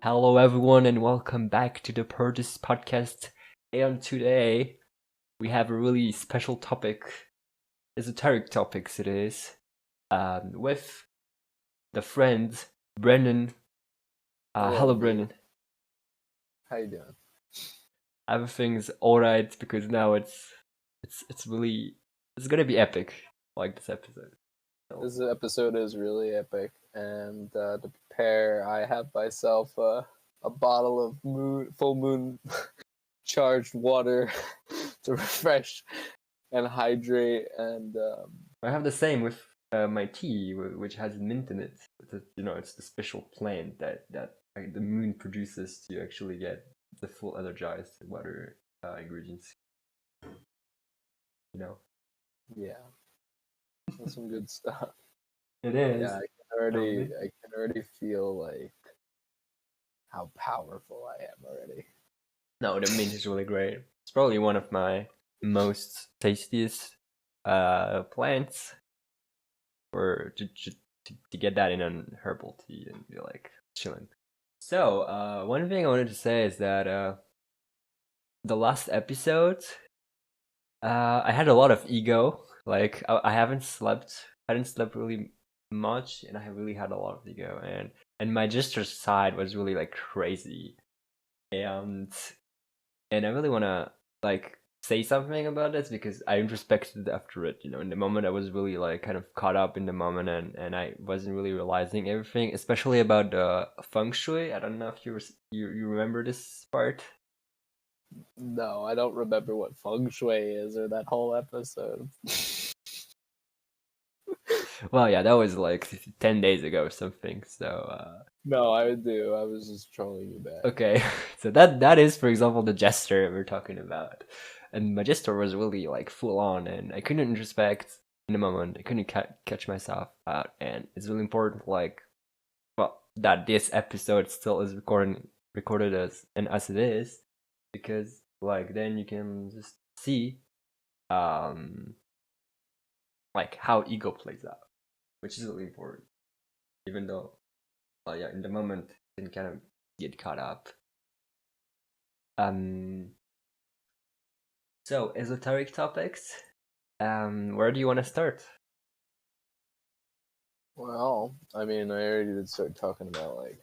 Hello, everyone, and welcome back to the Purchase Podcast. And today we have a really special topic, esoteric topics it is, with the friend Brandon. Hello, dude. Brandon. How you doing? Everything's alright because now it's gonna be epic, like this episode. This episode is really epic, and to prepare, I have myself a bottle of full moon charged water to refresh and hydrate. And I have the same with my tea, which has mint in it. It's the special plant that like, the moon produces to actually get the full energized water ingredients. Yeah, that's some good stuff. It is. Yeah, I can already feel like how powerful I am already. No, the mint is really great. It's probably one of my most tastiest plants for to get that in an herbal tea and be like chilling. So one thing I wanted to say is that the last episode I had a lot of ego. Like I hadn't slept really much, and I really had a lot of ego, and my gesture side was really like crazy, and I really wanna like say something about this because I introspected after it. In the moment I was really like kind of caught up in the moment, and I wasn't really realizing everything, especially about the feng shui. I don't know if you remember this part. No, I don't remember what feng shui is or that whole episode. Well, yeah, that was like 10 days ago or something. So No, I do. I was just trolling you back. okay, so that is, for example, the gesture we're talking about, and my gesture was really like full on, and I couldn't introspect in the moment. I couldn't catch myself out, and it's really important, like, well, that this episode still is recorded as it is, because like then you can just see, like how ego plays out, which is really important, even though, well, yeah, in the moment you can kind of get caught up. So esoteric topics. Where do you want to start? Well, I mean, I already did start talking about like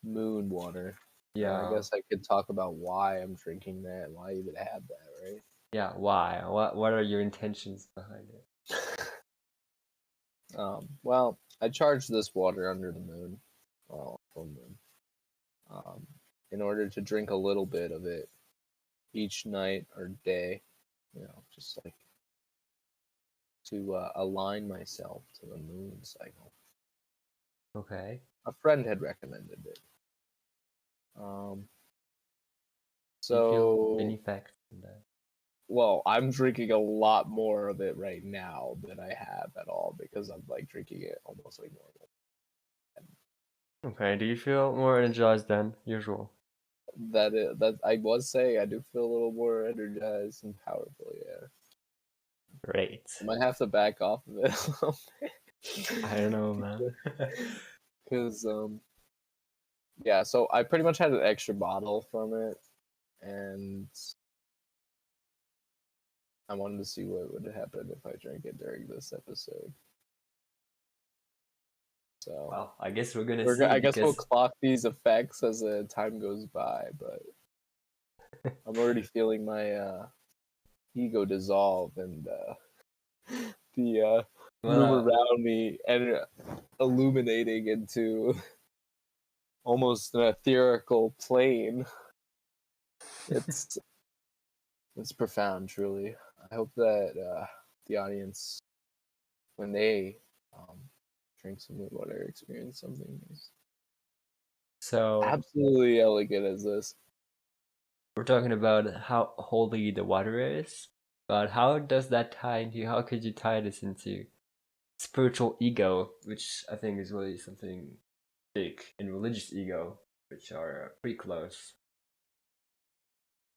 moon water. Yeah. I guess I could talk about why I'm drinking that, why you would have that, right? Yeah. Why? What are your intentions behind it? Well, I charged this water under the moon, full moon, in order to drink a little bit of it each night or day, just like to align myself to the moon cycle. Okay. A friend had recommended it. Do you feel So any effects in that? well, I'm drinking a lot more of it right now than I have at all because I'm like drinking it almost like normal. Okay. Do you feel more energized than usual? That I was saying I do feel a little more energized and powerful. Yeah, Great. I might have to back off of it a little bit. I don't know, man. Because yeah, so I pretty much had an extra bottle from it, and I wanted to see what would happen if I drank it during this episode. So Well, I guess we're gonna see. I guess we'll clock these effects as time goes by, but I'm already feeling my ego dissolve and the room around me and illuminating into almost an ethereal plane. It's profound, truly. I hope that the audience, when they drink some moon water, experience something So absolutely elegant as this. we're talking about how holy the water is, but how does that tie into? How could you tie this into spiritual ego, which I think is really something big, and religious ego, which are pretty close?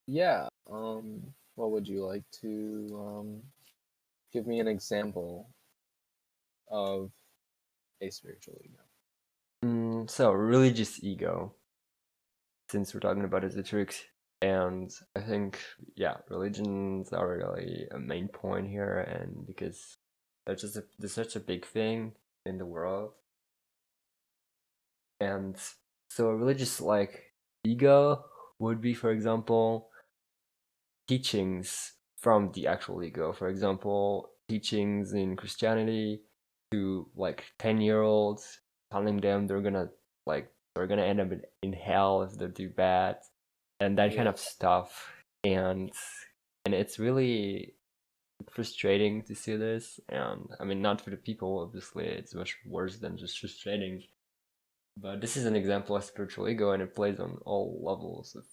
Yeah. What would you like to give me an example of a spiritual ego? So religious ego. since we're talking about esoterics. And I think, yeah, religions are really a main point here, and because there's such a big thing in the world. And so a religious like ego would be, for example, teachings from the actual ego. For example, teachings in Christianity to like 10-year-olds, telling them they're gonna end up in hell if they do bad, and that kind Yeah. of stuff. And it's really frustrating to see this. And I mean, not for the people, obviously, it's much worse than just frustrating. But this is an example of spiritual ego, and it plays on all levels of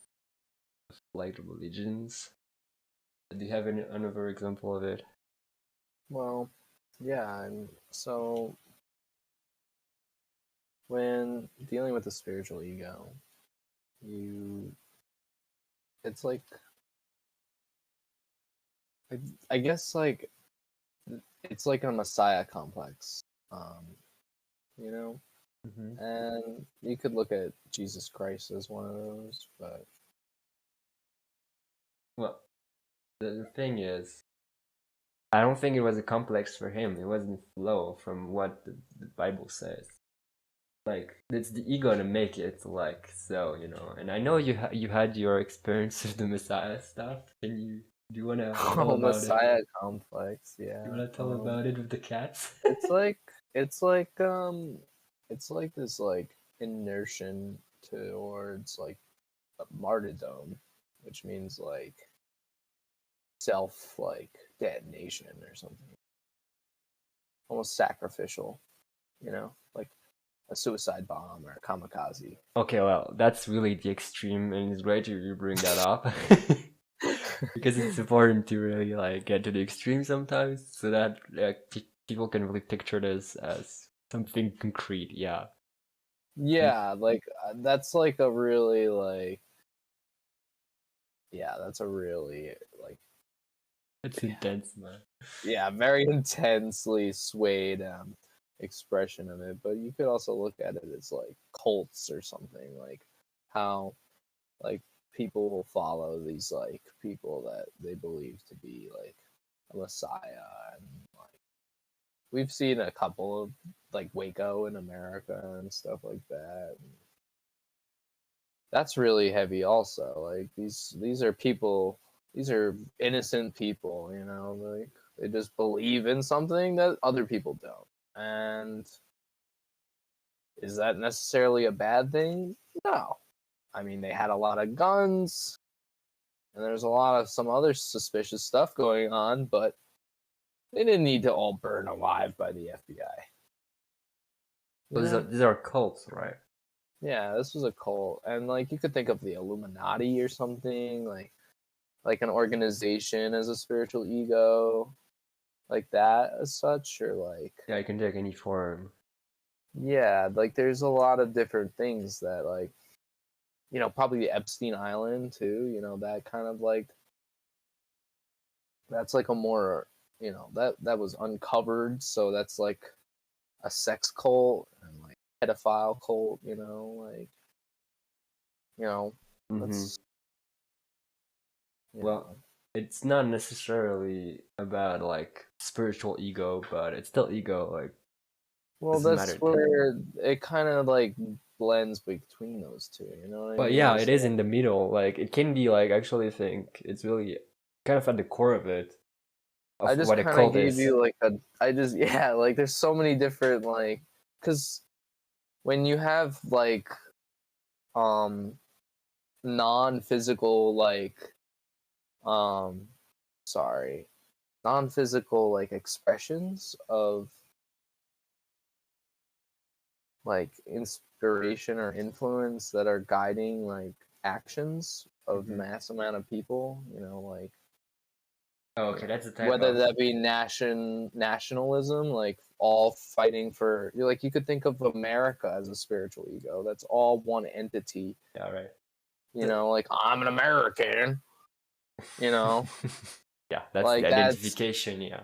like religions. Do you have another example of it? Well, yeah, and so when dealing with the spiritual ego, you it's like I guess like it's like a messiah complex. Um, you know? Mm-hmm. And you could look at Jesus Christ as one of those, but Well, the thing is, I don't think it was a complex for him. It wasn't flow from what the Bible says. Like it's the ego to make it like so, you know. And I know you had your experience with the Messiah stuff. Do you wanna tell oh, about it? messiah complex, You yeah. wanna tell about it with the cats? It's like it's like it's like this like inertion towards like a martyrdom, which means like self like detonation or something. Almost sacrificial, like a suicide bomb or a kamikaze. Okay, well, that's really the extreme, and it's great you bring that up. Because it's important to really like get to the extreme sometimes, so that like people can really picture this as something concrete. Yeah. Yeah, like that's like a really like yeah, that's a really like It's intense, man. yeah, very intensely swayed expression of it. But you could also look at it as like cults or something, like how like people will follow these like people that they believe to be like a messiah, and like we've seen a couple of like Waco in America and stuff like that. That's really heavy also. Like these are people, these are innocent people, like they just believe in something that other people don't. And is that necessarily a bad thing? No. I mean, they had a lot of guns and there's a lot of some other suspicious stuff going on, but they didn't need to all burn alive by the FBI. So these are cults, right? Yeah, this was a cult. And like you could think of the Illuminati or something, like an organization as a spiritual ego, like that as such, or like Yeah, it can take any form. yeah, like there's a lot of different things that like probably the Epstein Island too, that kind of like that's like a more that was uncovered, so that's like a sex cult and like pedophile cult, like Mm-hmm. that's Well, it's not necessarily about like spiritual ego, but it's still ego. Like well, doesn't that's matter. where it kind of like blends between those two, you know what I But mean? yeah, It's it is in the middle. Like it can be like actually think it's really kind of at the core of it, I of just what a kind of cult gave is. you like I just, yeah, like there's so many different, like, because when you have like, um, non physical, like, um, sorry, non physical, like, expressions of like inspiration or influence that are guiding like actions of Mm-hmm. mass amount of people, like, Oh, okay, that's the type whether of. that be nationalism, like all fighting for, like you could think of America as a spiritual ego. That's all one entity. Yeah, right. Like I'm an American. You know, Yeah, that's the like that's identification. Yeah.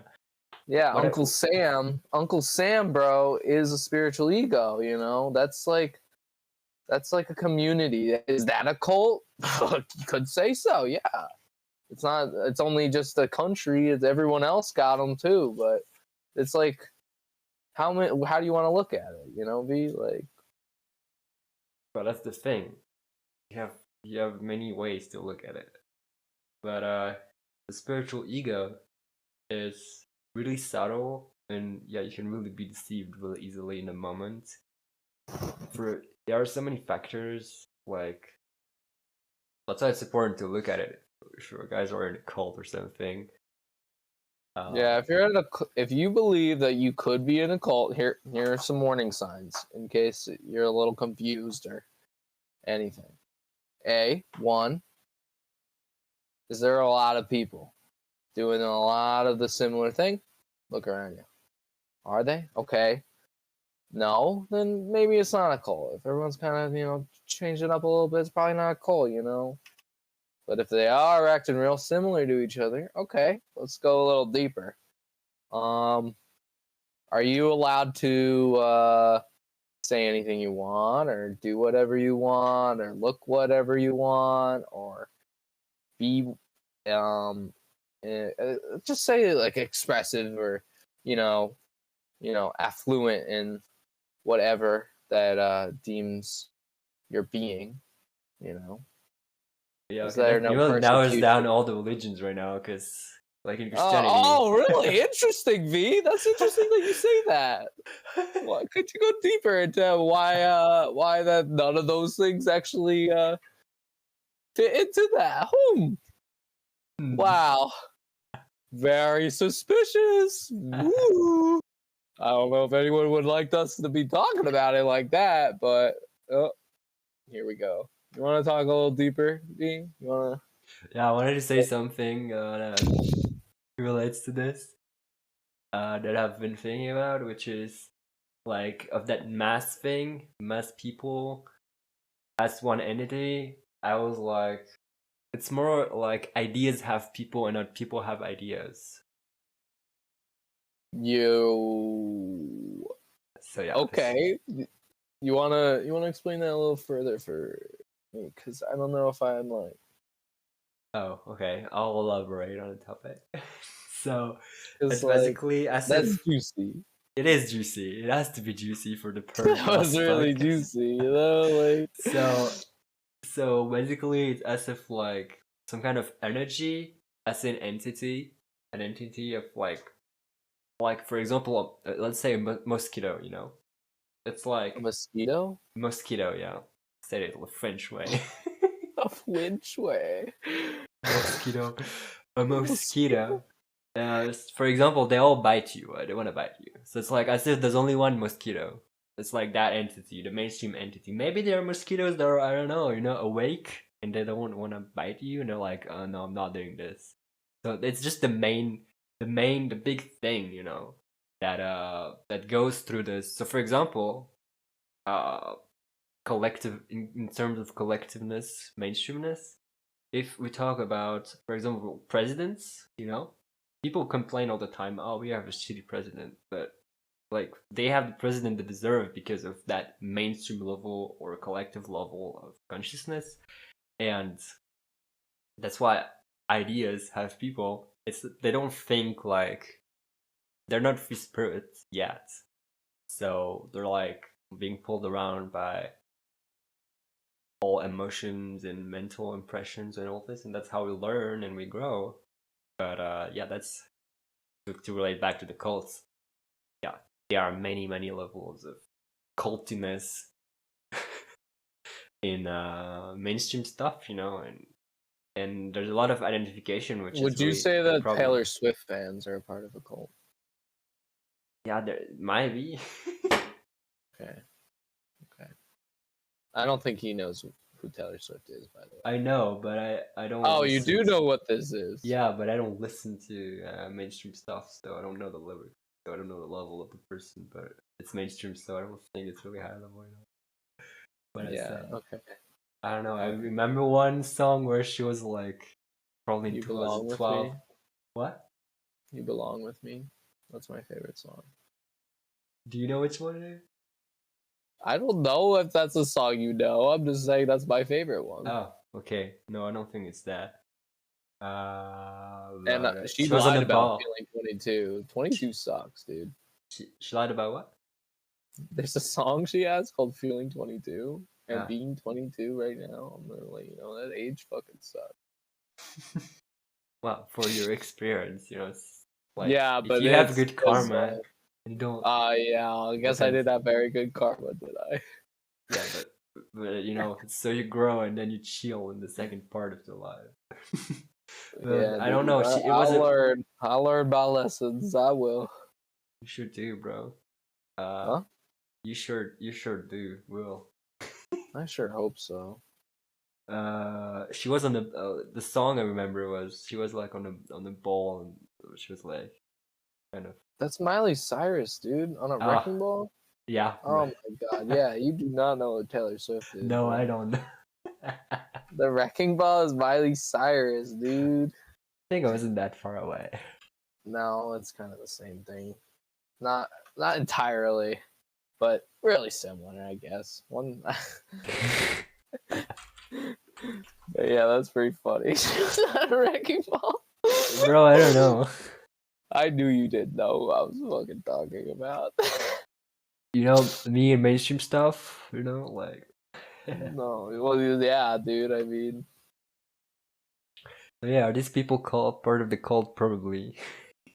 yeah. What I, Uncle Sam, bro, is a spiritual ego. That's like That's like a community. Is that a cult? You could say so, yeah. It's not. It's only just a country. It's everyone else got them too. But it's like, how do you want to look at it? You know, V, like. But that's the thing. You have many ways to look at it. But the spiritual ego is really subtle, and yeah, you can really be deceived really easily in a moment. There are so many factors, like that's why it's important to look at it. Sure, guys are in a cult or something. Yeah, if you believe that you could be in a cult, here are some warning signs in case you're a little confused or anything. One, is there a lot of people doing a lot of the similar thing? Look around you. Are they? Okay. No, then maybe it's not a cult. If everyone's kind of, changing it up a little bit, it's probably not a cult, But if they are acting real similar to each other, okay, let's go a little deeper. Are you allowed to say anything you want, or do whatever you want, or look whatever you want, or be just say like expressive or affluent in whatever that deems your being, Yeah, Is okay, there no really narrows down persecution? all the religions right now, because like in Christianity. Oh, really? Interesting, V. That's interesting that you say that. What could you go deeper into why that none of those things actually fit into that? Wow. Very suspicious. Woo. I don't know if anyone would like us to be talking about it like that, but here we go. You want to talk a little deeper, V? You want to? Yeah, I wanted to say something that relates to this that I've been thinking about, which is like of that mass thing, mass people as one entity. I was like, it's more like ideas have people and not people have ideas. So yeah. Okay. You wanna explain that a little further for me? Because I don't know if I'm like. Oh, okay. I'll elaborate on the topic. So it's Like, basically as that's if juicy. it is juicy. It has to be juicy for the That perv was really juicy, like. So basically, it's as if like some kind of energy, as an entity, an entity of like for example, let's say a mosquito. It's A like mosquito? mosquito. Yeah, say it the French way. A French way. Mosquito, a mosquito. Mosquito? For example, they all bite you. They want to bite you. So it's like as if there's only one mosquito. It's like that entity, the mainstream entity. Maybe there are mosquitoes that are, I don't know, awake and they don't want to bite you, and they're like, oh no, I'm not doing this. So it's just the big thing, that goes through this. So for example, collective in terms of collectiveness, mainstreamness. If we talk about, for example, presidents, people complain all the time, oh, we have a shitty president, but like they have the president they deserve because of that mainstream level or collective level of consciousness. And that's why ideas have people. They don't think like, they're not free spirits yet. So they're like being pulled around by all emotions and mental impressions and all this, and that's how we learn and we grow. But yeah, that's to relate back to the cults. Yeah, there are many levels of cultiness in mainstream stuff, and there's a lot of identification, which Would is you really say the that problem. Taylor Swift fans are a part of a cult? Yeah, there might be. Okay. I don't think he knows who Taylor Swift is, by the way. I know, but I don't. Oh, you do know what this is? Yeah, but I don't listen to mainstream stuff, so I don't know the lyrics. So I don't know the level of the person, but it's mainstream, so I don't think it's really high level. But Yeah. Okay. I don't know. I remember one song where she was like, probably in You Belong With 2012. Me? What? You Belong With Me? That's my favorite song. Do you know which one it is? I don't know if that's a song you know. I'm just saying that's my favorite one. Oh, okay. No, I don't think it's that. And But, she she was on lied the about ball. feeling 22. 22 sucks, dude. She lied about what? There's a song she has called "Feeling 22," and Ah. being 22 right now, I'm literally, that age fucking sucks. Well, for your experience, it's like Yeah, if but you have it's good karma and don't. yeah, I guess I Depends. did have very good karma, did I? Yeah, but so you grow and then you chill in the second part of the life. Yeah, But I don't dude. know. It I'll wasn't. learn. I'll learn my lessons. I will. You should do, bro. Huh? You sure do. Will. I sure hope so. She was on the song I remember was she was like on the ball and she was like kind of That's Miley Cyrus, dude, on a wrecking ball. yeah. Oh my god, yeah, you do not know what Taylor Swift is. No, Bro. I don't know. The wrecking ball is Miley Cyrus, dude. I think I wasn't that far away. No, it's kind of the same thing. Not entirely, but really similar, I guess. One. But yeah, that's pretty funny. Not a wrecking ball. Bro, I don't know. I knew you didn't know who I was fucking talking about. Me and mainstream stuff, like. No, well, yeah, dude. I mean, So yeah, are these people called part of the cult? Probably.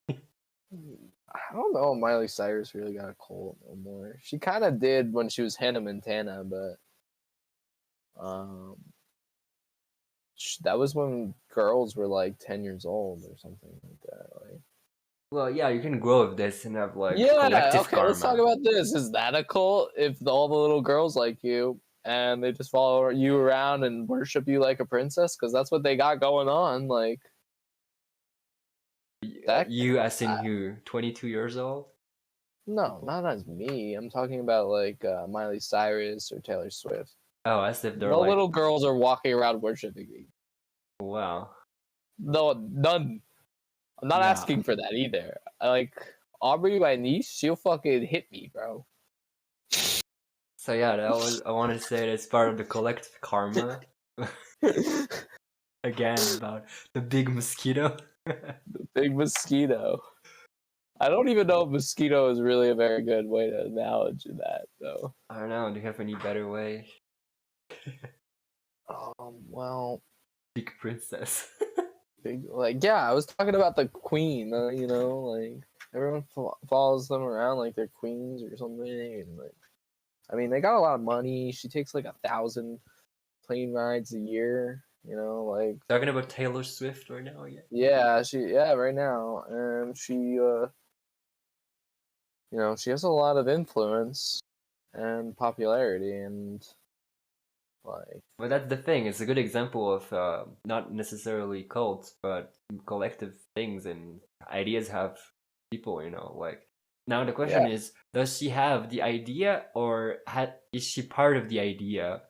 I don't know if Miley Cyrus really got a cult no more. She kind of did when she was Hannah Montana, but that was when girls were like 10 years old or something like that. Like, Well, yeah, you can grow with this and have like yeah, collective okay, karma. let's talk about this. Is that a cult? If all the little girls like you and they just follow you around and worship you like a princess, because that's what they got going on. Like, that You as in who? 22 years old? no, not as me. I'm talking about like Miley Cyrus or Taylor Swift. Oh, as if they're No like. little girls are walking around worshiping me. Wow. No, none. I'm not asking for that either. Like Aubrey, my niece, she'll fucking hit me, bro. So yeah, I want to say that's part of the collective karma. Again, about the big mosquito. The big mosquito. I don't even know if mosquito is really a very good way to acknowledge that, though. I don't know. Do you have any better way? Well, Big princess. I was talking about the queen. Like everyone follows them around like they're queens or something, and like, I mean, they got a lot of money. She takes like 1,000 plane rides a year. Like Talking about Taylor Swift right now, yeah. Yeah, right now, and she she has a lot of influence and popularity, and like. But that's the thing. It's a good example of not necessarily cults, but collective things and ideas have people. Like now the question is, does she have the idea, or is she part of the idea?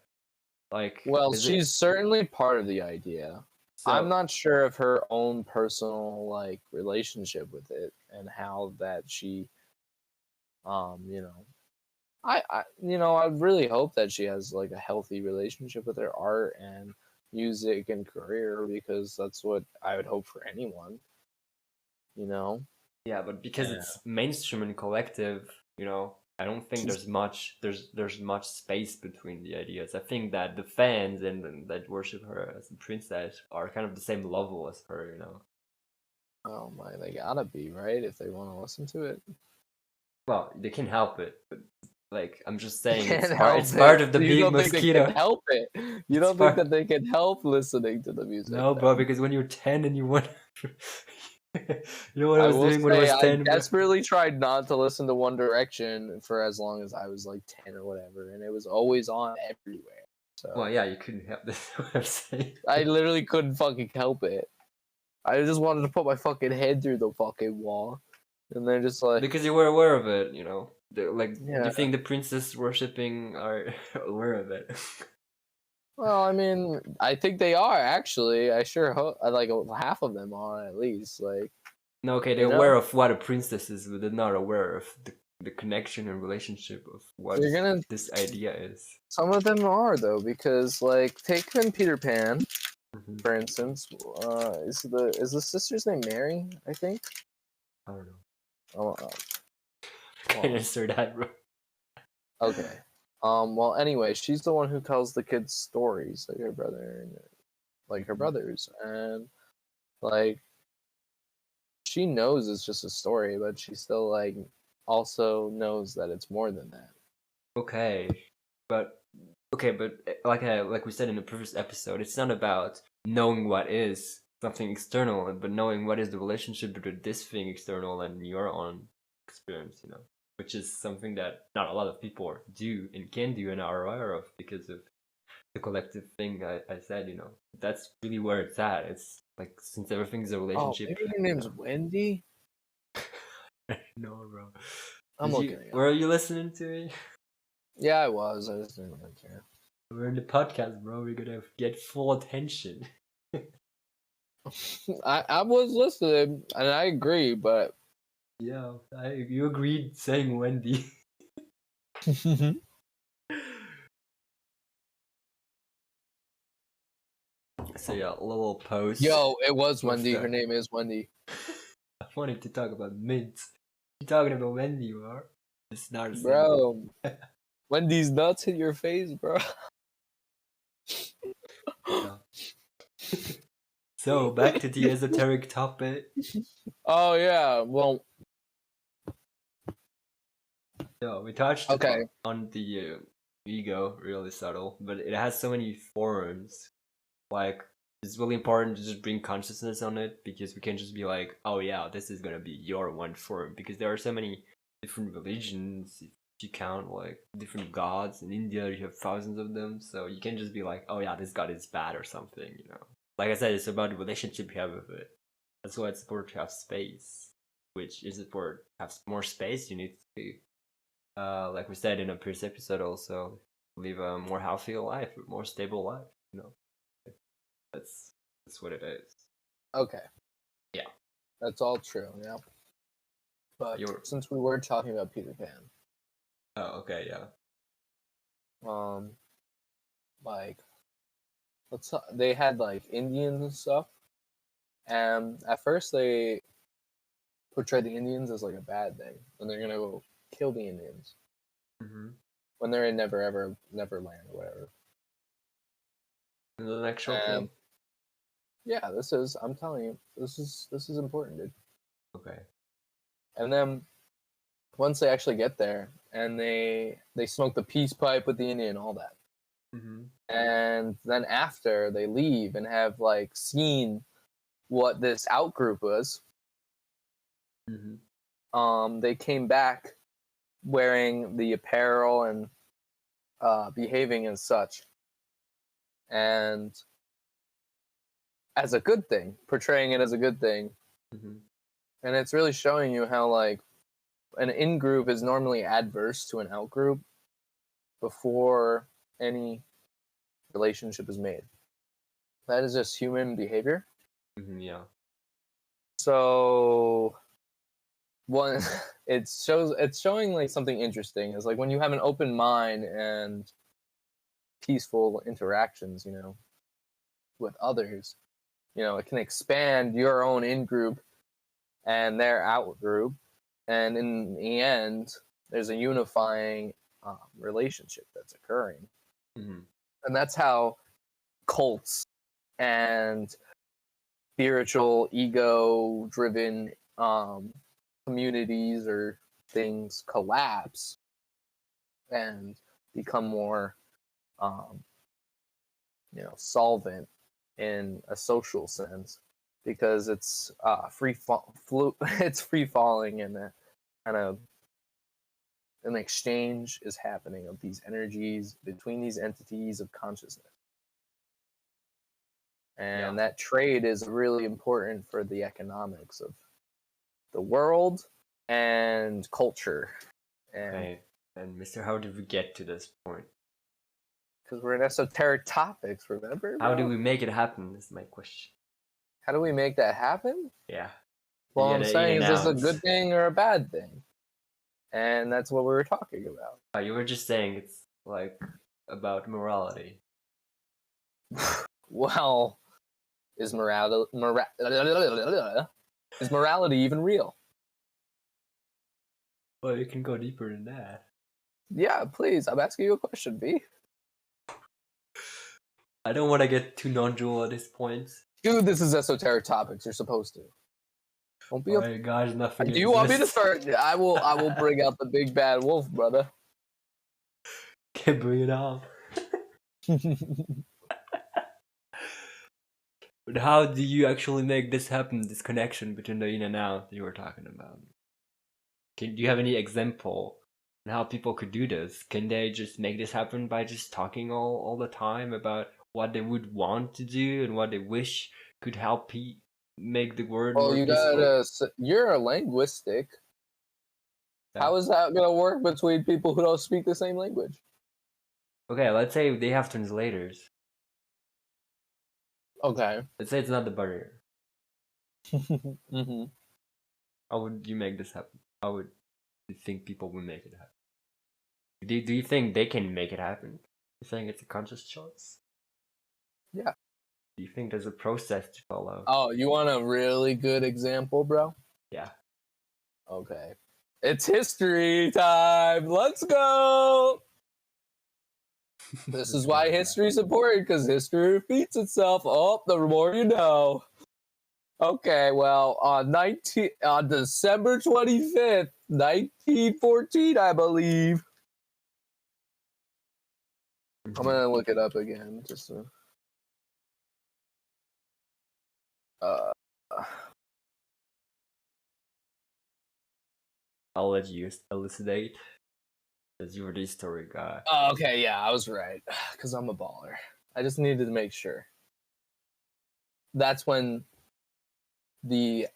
Like, Well, she's certainly part of the idea. So, I'm not sure of her own personal like relationship with it and how that she, I really hope that she has like a healthy relationship with her art and music and career, because that's what I would hope for anyone. Yeah, but because it's mainstream and collective, I don't think there's much space between the ideas. I think that the fans and that worship her as a princess are kind of the same level as her. Oh my, they gotta be, right, if they want to listen to it. Well, they can help it, but like I'm just saying, it's part of the you big don't mosquito. Think they can help it. You don't think that they can help listening to the music? No, bro, because when you're 10 and you want. You know what I was doing when I was 10? I desperately tried not to listen to One Direction for as long as I was like 10 or whatever, and it was always on everywhere. So. Well, yeah, you couldn't help this. What I'm saying. I literally couldn't fucking help it. I just wanted to put my fucking head through the fucking wall, and they're just like. Because you were aware of it, Do you think the princess worshipping are aware of it? Well, I mean, I think they are actually. I sure hope like half of them are at least. Like, no, okay, they're aware of what a princess is, but they're not aware of the connection and relationship of what You're gonna. this idea is. Some of them are though, because like take in Peter Pan, Mhm. for instance. Is the sister's name Mary? I think. I don't know. Oh, Can't answer that, bro. okay. Well, anyway, she's the one who tells the kids stories, like her brother, like her brothers, and like she knows it's just a story, but she still like also knows that it's more than that. Okay, but like we said in the previous episode, it's not about knowing what is something external, but knowing what is the relationship between this thing external and your own experience, you know, which is something that not a lot of people do and can do and are aware of because of the collective thing I said, you know. That's really where it's at. It's like since everything's a Oh, relationship. maybe her name's Wendy. No, bro. I'm looking it up. Were you listening to me? Yeah, I was. I just didn't really care. We're in the podcast, bro. We're gonna get full attention. I was listening, and I agree, but Yeah, you agreed saying Wendy. So yeah, a little post. yo, it was What's Wendy. that? Her name is Wendy. I wanted to talk about mint. You talking about Wendy, you are? It's not the same. Bro, Wendy's nuts hit your face, bro. Yeah. So back to the esoteric topic. Oh yeah, well, Yeah, we touched okay. on the ego, really subtle, but it has so many forms. Like, it's really important to just bring consciousness on it because we can't just be like, oh yeah, this is gonna be your one form, because there are so many different religions. If you count like different gods in India, you have thousands of them, so you can't just be like, oh yeah, this god is bad or something, you know. Like I said, it's about the relationship you have with it. That's why it's important to have space. Which is it for have more space? You need to, like we said in a previous episode, also live a more healthy life, a more stable life. You know. That's what it is. Okay. Yeah. That's all true, yeah. But since we were talking about Peter Pan. Oh, okay, yeah. Like they had like Indians and stuff. And at first they portrayed the Indians as like a bad thing. And they're gonna go kill the Indians. Mm-hmm. When they're in Neverland or whatever. And the actual thing? Yeah, I'm telling you, this is important, dude. Okay. And then once they actually get there and they smoke the peace pipe with the Indian and all that. Mm-hmm. And then after they leave and have like seen what this out group was, they came back wearing the apparel and behaving as such, and as a good thing, portraying it as a good thing. And it's really showing you how like an in group is normally adverse to an out group before any relationship is made. That is just human behavior. Yeah. So one it's showing like something interesting is like when you have an open mind and peaceful interactions, you know, with others, you know, it can expand your own in group and their out group, and in the end there's a unifying relationship that's occurring. And that's how cults and spiritual ego driven communities or things collapse and become more solvent in a social sense, because it's it's free falling, and kind of an exchange is happening of these energies between these entities of consciousness. And that trade is really important for the economics of the world and culture. And Mr. How did we get to this point? Because we're in esoteric topics, remember? How do we make it happen is my question. How do we make that happen? Yeah. Well, I'm saying, is this a good thing or a bad thing? And that's what we were talking about. You were just saying it's like about morality. Well, is morality even real? Well, you can go deeper than that. Yeah, please. I'm asking you a question, B. I don't want to get too non-dual at this point. Dude, this is esoteric topics. You're supposed to. Don't be. Alright, guys, nothing. Do you want me to start? I will bring out the big bad wolf, brother. Can bring it on. But how do you actually make this happen? This connection between the in and out that you were talking about. Do you have any example on how people could do this? Can they just make this happen by just talking all the time about what they would want to do and what they wish could help make the word Well, more you peaceful? you're a linguistic. Yeah. How is that gonna work between people who don't speak the same language? Okay, let's say they have translators. Okay. Let's say it's not the barrier. Mm-hmm. How would you make this happen? How would you think people would make it happen? Do you think they can make it happen? You think it's a conscious choice? Yeah. Do you think there's a process to follow? Oh, you want a really good example, bro? Yeah. Okay. It's history time. Let's go. This is why history is important, because history repeats itself. Oh, the more you know. Okay, well, on December 25th, 1914, I believe. I'm gonna look it up again, just to... I'll let you elucidate, because you were the story guy. Oh, okay, yeah, I was right, because I'm a baller. I just needed to make sure. That's when the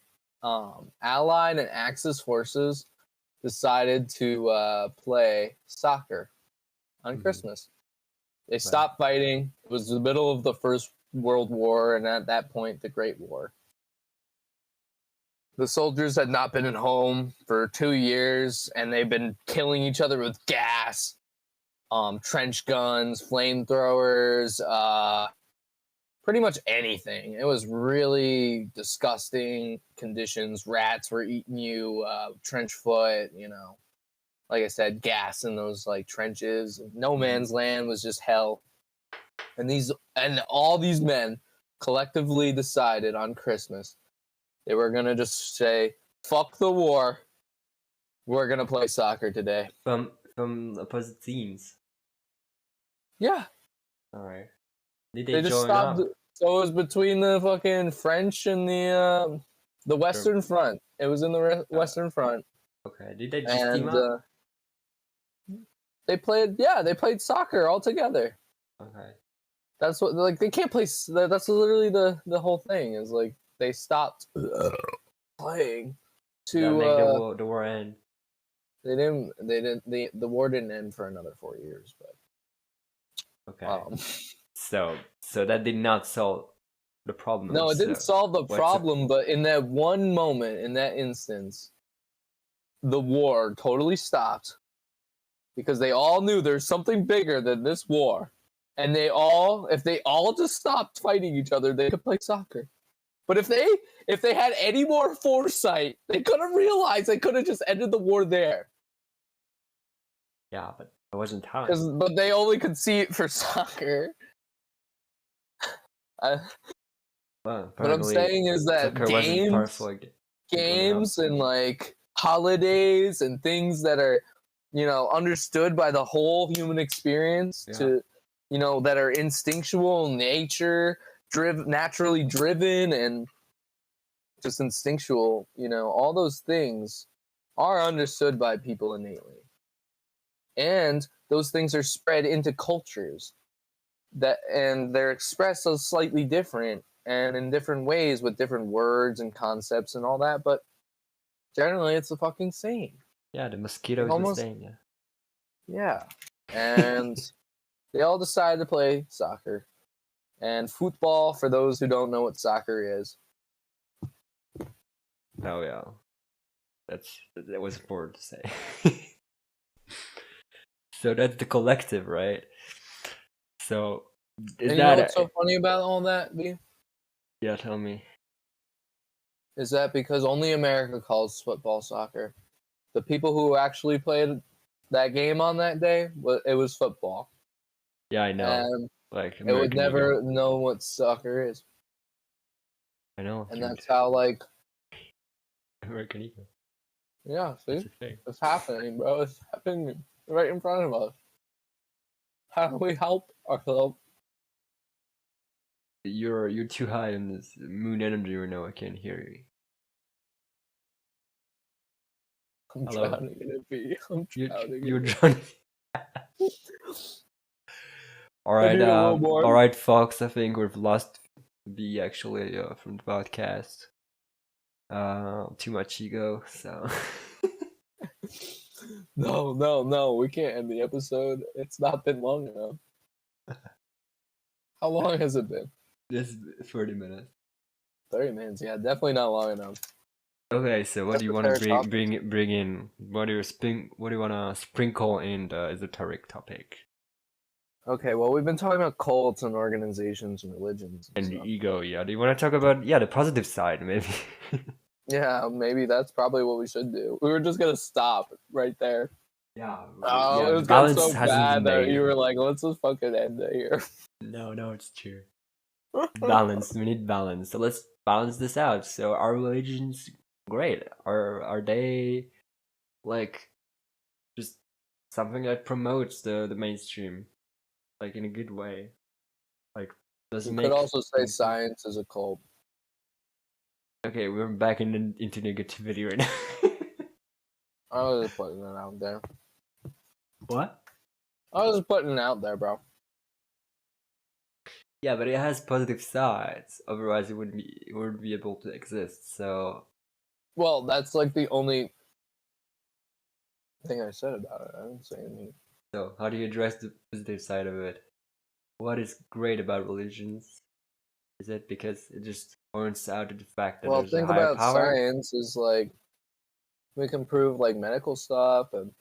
Allied and Axis forces decided to play soccer on Christmas. They stopped fighting. It was the middle of the First World War, and at that point, the Great War. The soldiers had not been at home for 2 years, and they've been killing each other with gas, trench guns, flamethrowers, pretty much anything. It was really disgusting conditions. Rats were eating you, trench foot, you know. Like I said, gas in those like trenches. No man's land was just hell. And all these men collectively decided on Christmas they were gonna just say, "Fuck the war. We're gonna play soccer today." From opposite teams. Yeah. All right. Did They they just join stopped. up? So it was between the fucking French and the Western Front. It was in the Western Front. Okay. Did they just team And up? they played soccer all together. Okay. That's what, like, they can't play. That's literally the whole thing is like they stopped playing to make the war end. The war didn't end for another 4 years, but okay. So that did not solve the problem. No, it didn't solve the problem, but in that one moment, in that instance, the war totally stopped because they all knew there's something bigger than this war. And if they all just stopped fighting each other, they could play soccer. But if they had any more foresight, they could have realized they could have just ended the war there. Yeah, but it wasn't time. But they only could see it for soccer. What I'm saying is that games and like holidays and things that are, you know, understood by the whole human experience that are instinctual in nature, naturally driven and just instinctual, you know, all those things are understood by people innately. And those things are spread into cultures and they're expressed so slightly different and in different ways with different words and concepts and all that, but generally it's the fucking same. Yeah, the mosquito is the same, yeah. And they all decided to play soccer. And football, for those who don't know what soccer is. Oh, yeah. That was important to say. So that's the collective, right? So is And you know that what's so funny about all that, B? yeah? Tell me. Is that because only America calls football soccer. The people who actually played that game on that day, it was football. Yeah, I know. And Like it would American Eagle. never know what soccer is. I know, And dude. that's how, like, American Eagle. yeah, That's see? a thing. It's happening, bro. It's happening right in front of us. How do we help ourselves? You're too high on this moon energy right now. I can't hear you. I'm Hello. drowning in it, B. I'm drowning You're in it. drowning. All I right, need a little more. all right, Fox. I think we've lost B actually from the podcast. Too much ego. So No. We can't end the episode. It's not been long enough. How long has it been? this is 30 minutes. 30 minutes. Yeah, definitely not long enough. Okay, so what do you want to Esoteric bring in? What do you want to sprinkle in the esoteric topic? Okay, well, we've been talking about cults and organizations and religions and And the stuff. ego, yeah. Do you want to talk about the positive side, maybe? Yeah, maybe that's probably what we should do. We were just gonna stop right there. Yeah, Oh, yeah. it The was getting balance so hasn't bad been that you made. were like, let's just fucking end it here. No, it's true. Balance. We need balance. So let's balance this out. So are religions great? Are they like just something that promotes the mainstream, like in a good way? Like does it You could make also say science is a cult. Okay, we're back into negativity right now. I was just putting it out there. What? I was just putting it out there, bro. Yeah, but it has positive sides. Otherwise, it wouldn't be able to exist. So, Well, that's like the only thing I said about it. I didn't say anything. so how do you address the positive side of it? What is great about religions? Is it because it just points out to the fact that Well, there's a think higher about power? science is like we can prove like medical stuff and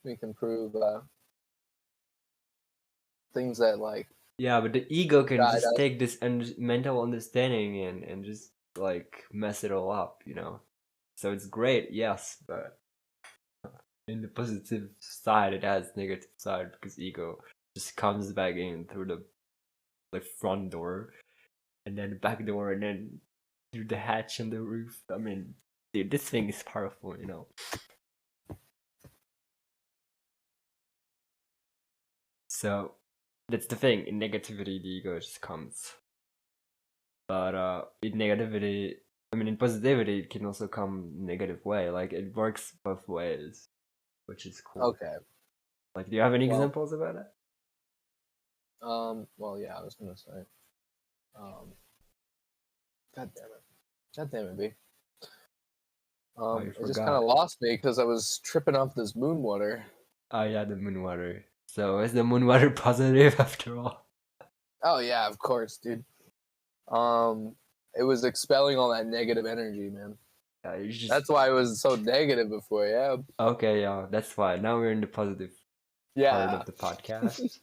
we can prove things that like Yeah, but the ego can guide just us. take this mental understanding and just like mess it all up, So it's great, yes, but in the positive side, it has negative side because ego just comes back in through the front door and then the back door and then through the hatch on the roof. I mean, dude, this thing is powerful. So that's the thing. In negativity, the ego just comes. But in negativity, I mean, in positivity, it can also come negative way. Like it works both ways, which is cool. Okay. Like, do you have any Well, examples about it? Well, yeah, I was gonna say. God damn it, B. Oh, you It just kind of forgot. lost me because I was tripping off this moon water. Oh yeah, the moon water. So is the moon water positive after all? Oh yeah, of course, dude. It was expelling all that negative energy, man. Yeah, you just That's why it was so negative before. Yeah. okay. Yeah, that's fine. Now we're in the positive part Yeah. of the podcast.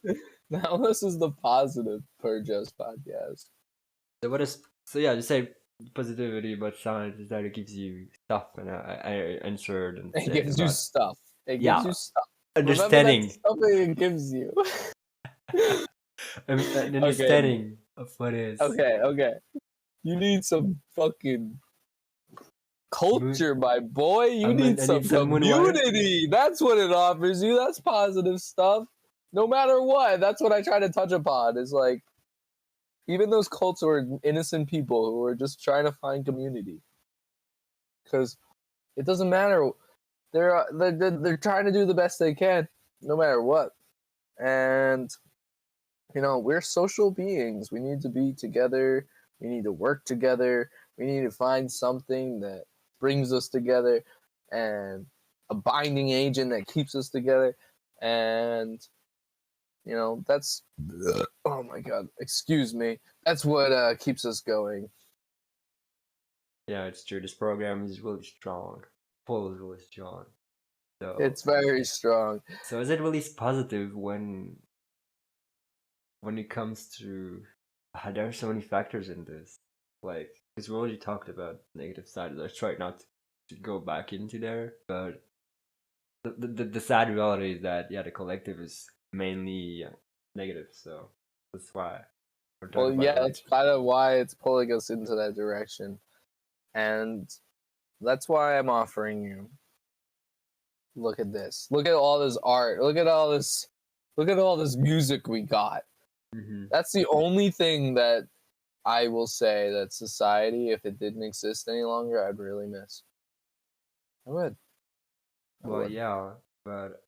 Now this is the positive per just podcast. So what is so yeah? Just say positivity, but science is that it gives you stuff, and I answered and It said gives you about stuff. It gives yeah you stuff. Remember that understanding stuff it gives you. an Okay. understanding of what is Okay. You need some fucking moon. culture, my boy. You need I need some some moon water. community. That's what it offers you. That's positive stuff. No matter what, that's what I try to touch upon. Is like even those cults are innocent people who are just trying to find community. Because it doesn't matter. They're trying to do the best they can, no matter what. And we're social beings. We need to be together. We need to work together. We need to find something that brings us together and a binding agent that keeps us together. And that's oh my god, excuse me. That's what keeps us going. Yeah, it's true. This program is really strong. Pull is really strong. So It's very strong. So is it really positive when it comes to there are so many factors in this, like because we already talked about negative sides. I tried not to go back into there, but the sad reality is that the collective is mainly negative, so that's why we're Well, talking about yeah, it. that's kind of why it's pulling us into that direction. And that's why I'm offering you. Look at this. Look at all this art. Look at all this music we got. Mm-hmm. That's the only thing that I will say that society, if it didn't exist any longer, I'd really miss. I would. Well, yeah, but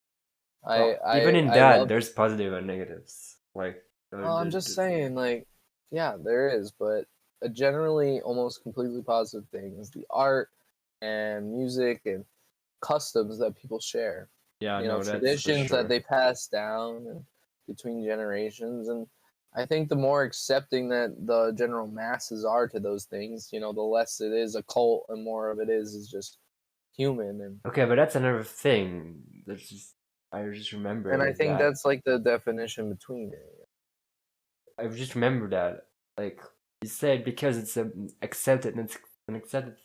even I in I that, love. there's positive and negatives. Like, Well, I'm just saying, like, yeah, there is, but a generally almost completely positive thing is the art and music and customs that people share. yeah, You know, no, that's for traditions that sure. they pass down and between generations. And I think the more accepting that the general masses are to those things, you know, the less it is a cult and more of it is just human. Okay, but that's another thing. I just remember And I is think that that's like the definition between it. I just remember that, like you said, because it's an accepted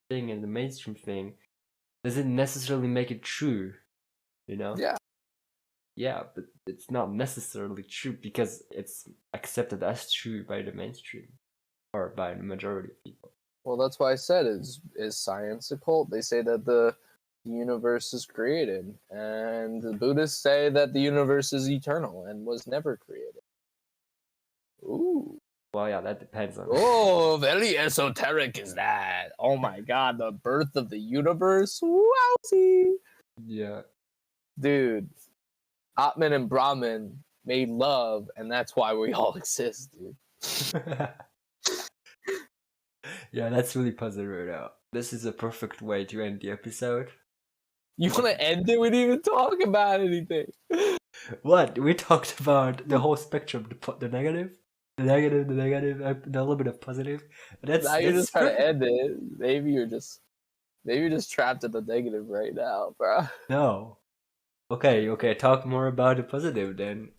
thing and the mainstream thing, doesn't necessarily make it true, you know? Yeah. Yeah, but it's not necessarily true because it's accepted as true by the mainstream or by the majority of people. Well, that's why I said is science a cult? They say that the universe is created, and the Buddhists say that the universe is eternal and was never created. Ooh. Well, yeah, that depends on. Oh, very esoteric is that. Oh my god, the birth of the universe? Wowsy! Yeah. Dude, Atman and Brahman made love, and that's why we all exist, dude. Yeah, that's really positive right now. This is a perfect way to end the episode. You want to end it? We didn't even talk about anything. What? We talked about the whole spectrum, the negative, the little bit of positive. Now you're just trying perfect. to end it. Maybe you're just trapped in the negative right now, bro. No. Okay, talk more about the positive then.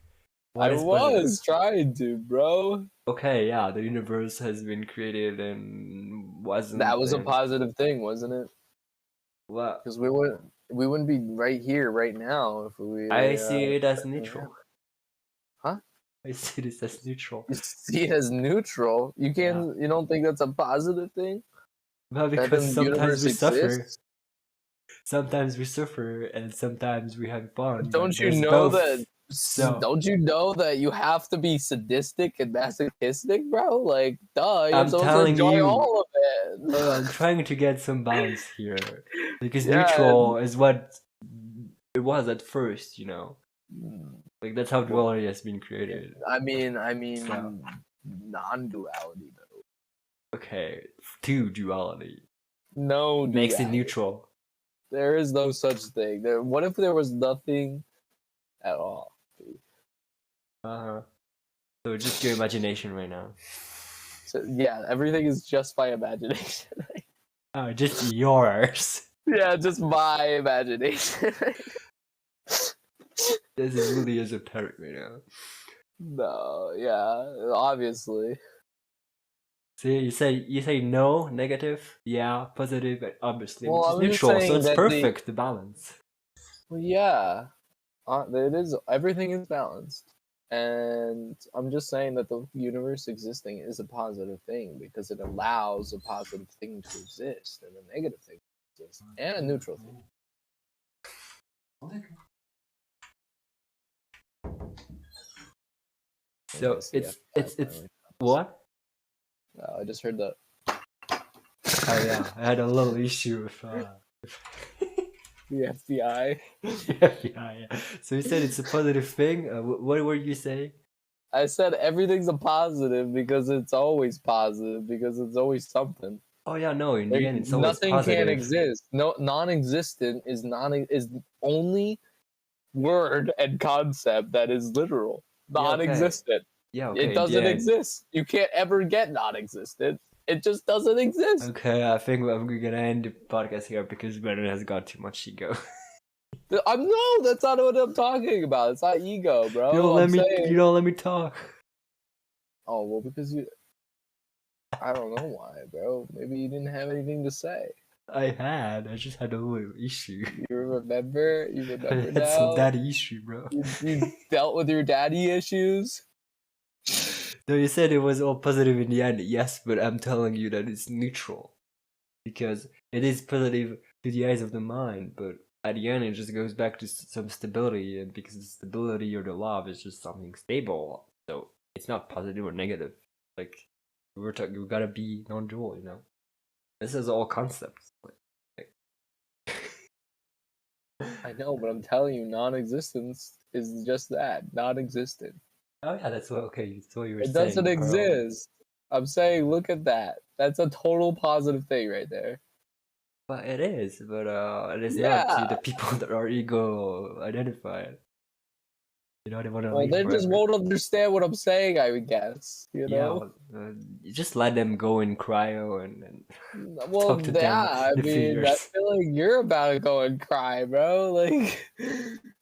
What I is was positive? trying to, bro. Okay, yeah, the universe has been created and wasn't. That was a positive thing, wasn't it? What? Because we wouldn't be right here right now if we. I see it as neutral. Huh? I see this as neutral. You see it as neutral. You can't. Yeah. You don't think that's a positive thing? Well, That because the sometimes universe we suffer. exists? Sometimes we suffer, and sometimes we have fun. Don't you there's know both. that? So Don't you know that you have to be sadistic and masochistic, bro? Like, duh, you're I'm supposed to telling enjoy you. all of it. I'm trying to get some balance here because Yeah. neutral is what it was at first, you know. Like that's how duality has been created. I mean, So. non-duality though. Okay, two duality. No, Makes it duality. neutral. There is no such thing. What if there was nothing at all? So just your imagination right now. So, yeah, everything is just my imagination. Oh, just yours. Yeah, just my imagination. This is really esoteric right now. No, yeah, obviously. See, you say no, negative, yeah, positive, obviously, Well, which is I'm just neutral, so saying it's that perfect, the balance. Well, yeah, it is. Everything is balanced, and I'm just saying that the universe existing is a positive thing because it allows a positive thing to exist and a negative thing to exist and a neutral thing. So it's what? I just heard that. Oh yeah, I had a little issue with the FBI. yeah. So you said it's a positive thing. What were you saying? I said everything's a positive because it's always positive because it's always something. Oh yeah, no. In the end, it's always nothing positive. can exist. No, non-existent is the only word and concept that is literal. Non-existent. Yeah, okay. It doesn't exist. You can't ever get non-existent. It just doesn't exist. Okay, I think I'm gonna end the podcast here because Brandon has got too much ego. No, that's not what I'm talking about. It's not ego, bro. You don't I'm saying. You don't let me talk. Oh well, because you. I don't know why, bro. Maybe you didn't have anything to say. I just had a little issue. You remember? You I remember had now? some daddy issue, bro. You dealt with your daddy issues. No, you said it was all positive in the end. Yes, but I'm telling you that it's neutral because it is positive to the eyes of the mind, but at the end it just goes back to some stability, and because the stability or the love is just something stable, so it's not positive or negative. Like we gotta be non-dual, you know. This is all concepts. I know, but I'm telling you, non-existence is just that, non-existent. Oh yeah, that's what. Okay, that's what you were It saying. doesn't exist. I'm saying, look at that. That's a total positive thing right there. But it is. But it is not Yeah. to the people that are ego identified. You know, they want to Well, leave they forever. just won't understand what I'm saying, I would guess. You know? Yeah, you just let them go in cryo and Well, talk to them yeah, I in a few mean, I years. feel like you're about to go and cry, bro.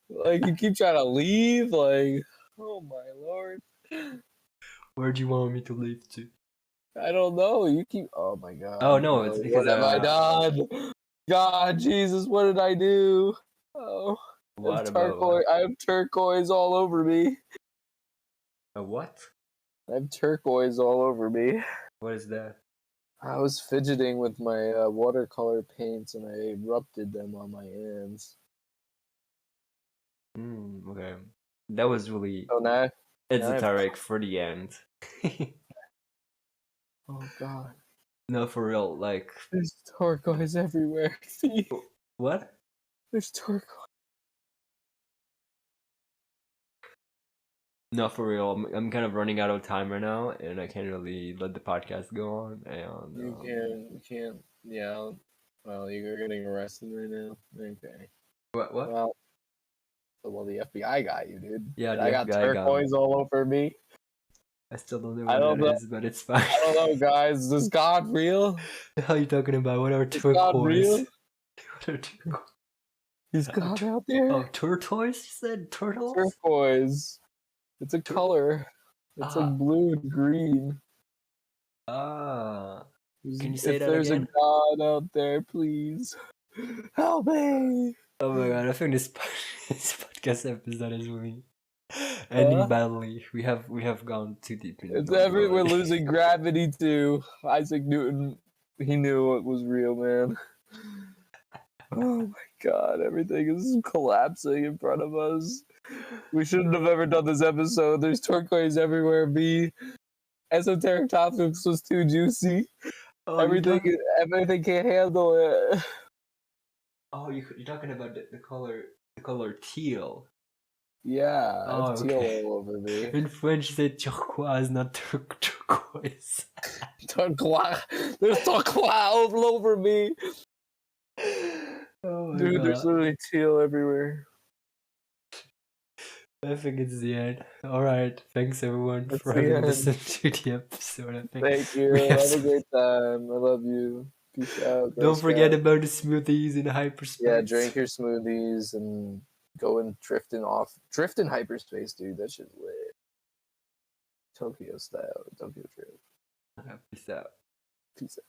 Like you keep trying to leave. Like, oh my lord. Where do you want me to leave to? I don't know. You keep. Oh my god. Oh no, bro. it's because What have I done? God, Jesus, what did I do? Oh, What about I have turquoise all over me. a what? I have turquoise all over me. What is that? I was fidgeting with my watercolor paints and I erupted them on my hands. Okay, that was really So now I have. esoteric for the end. Oh god. No, for real. Like There's turquoise everywhere. See? what? There's turquoise. No, for real. I'm kind of running out of time right now, and I can't really let the podcast go on. And You can't. Yeah. Well, you're getting arrested right now. Okay. what? Well, the FBI got you, dude. Yeah, the I got FBI got me. turquoise all over me. I still don't know I what don't that know. is, but it's fine. I don't know, guys. Is God real? The hell are you talking about? What are Is God real? turquoise? What are turquoise? Is God out there? Oh, tortoise? You said turtles? Turquoise. It's a color. It's like blue and green. Ah. Can you say If that there's again? a God out there, please help me. Oh my god, I think this podcast episode is really ending badly. We have gone too deep into It's we're already. losing gravity too. Isaac Newton, he knew it was real, man. Oh my god, everything is collapsing in front of us. We shouldn't have ever done this episode. There's turquoise everywhere. Esoteric topics was too juicy. Oh, Everything can't handle it. Oh, you're talking about the color teal. Yeah, I have Oh, teal okay. all over me. In French, they turquoise, not turquoise. Turquoise. There's turquoise all over me. Oh my Dude, god. there's literally teal everywhere. I think it's the end. Alright, thanks everyone That's for the having end. listened to the episode. I think Thank you. we have Have a some- great time. I love you. Peace out. Don't forget about the smoothies in hyperspace. Yeah, drink your smoothies and go and drift in hyperspace, dude. That shit's lit. Tokyo style, Tokyo trip. Peace out. Peace out.